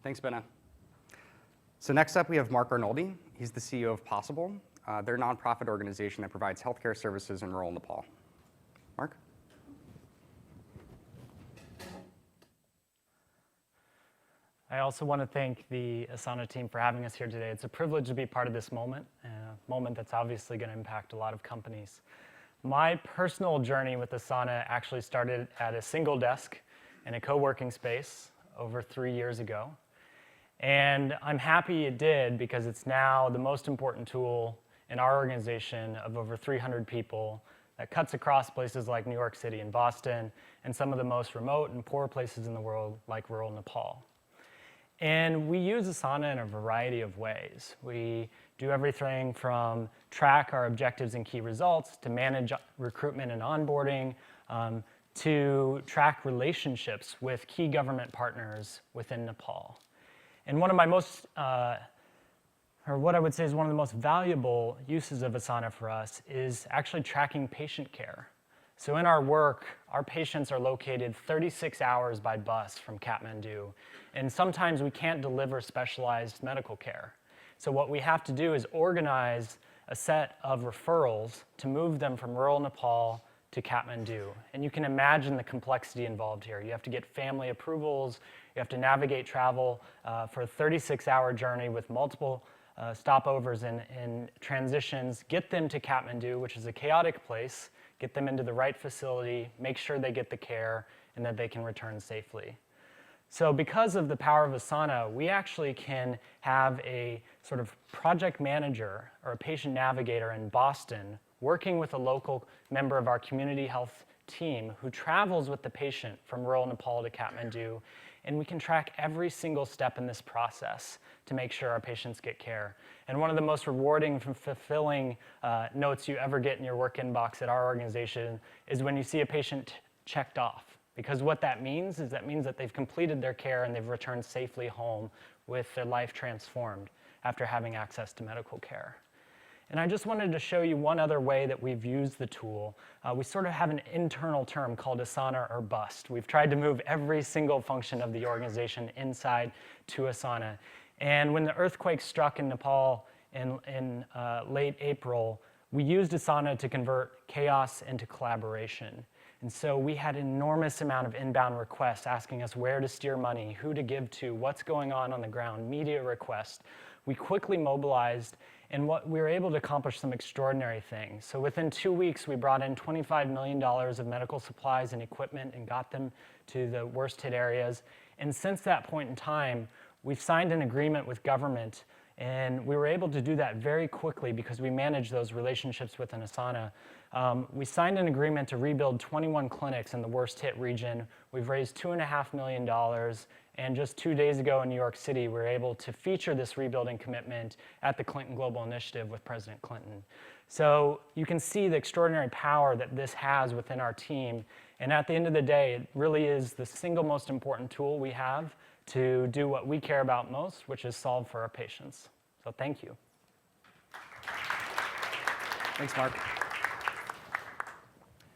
Thanks, Benna. So next up, we have Mark Arnoldi. He's the CEO of Possible. They're a nonprofit organization that provides healthcare services in rural Nepal. Mark? I also want to thank the Asana team for having us here today. It's a privilege to be part of this moment, a moment that's obviously going to impact a lot of companies. My personal journey with Asana actually started at a single desk in a co-working space over 3 years ago. And I'm happy it did because it's now the most important tool in our organization of over 300 people that cuts across places like New York City and Boston and some of the most remote and poor places in the world like rural Nepal. And we use Asana in a variety of ways. We do everything from track our objectives and key results, to manage recruitment and onboarding, to track relationships with key government partners within Nepal. And one of my most, or what I would say is one of the most valuable uses of Asana for us is actually tracking patient care. So in our work, our patients are located 36 hours by bus from Kathmandu, and sometimes we can't deliver specialized medical care. So what we have to do is organize a set of referrals to move them from rural Nepal to Kathmandu. And you can imagine the complexity involved here. You have to get family approvals, you have to navigate travel for a 36-hour journey with multiple stopovers and transitions, get them to Kathmandu, which is a chaotic place, get them into the right facility, make sure they get the care, and that they can return safely. So because of the power of Asana, we actually can have a sort of project manager or a patient navigator in Boston working with a local member of our community health team who travels with the patient from rural Nepal to Kathmandu, and we can track every single step in this process to make sure our patients get care. And one of the most rewarding and fulfilling notes you ever get in your work inbox at our organization is when you see a patient checked off. Because what that means is that they've completed their care and they've returned safely home with their life transformed after having access to medical care. And I just wanted to show you one other way that we've used the tool. We sort of have an internal term called Asana or Bust. We've tried to move every single function of the organization inside to Asana. And when the earthquake struck in Nepal in late April, we used Asana to convert chaos into collaboration. And so we had an enormous amount of inbound requests asking us where to steer money, who to give to, what's going on the ground, media requests. We quickly mobilized, and we were able to accomplish some extraordinary things. So within 2 weeks, we brought in $25 million of medical supplies and equipment and got them to the worst hit areas. And since that point in time, we've signed an agreement with government, and we were able to do that very quickly because we managed those relationships within Asana. We signed an agreement to rebuild 21 clinics in the worst hit region. We've raised $2.5 million, and just 2 days ago in New York City, we were able to feature this rebuilding commitment at the Clinton Global Initiative with President Clinton. So you can see the extraordinary power that this has within our team, and at the end of the day, it really is the single most important tool we have to do what we care about most, which is solve for our patients. So thank you. Thanks, Mark.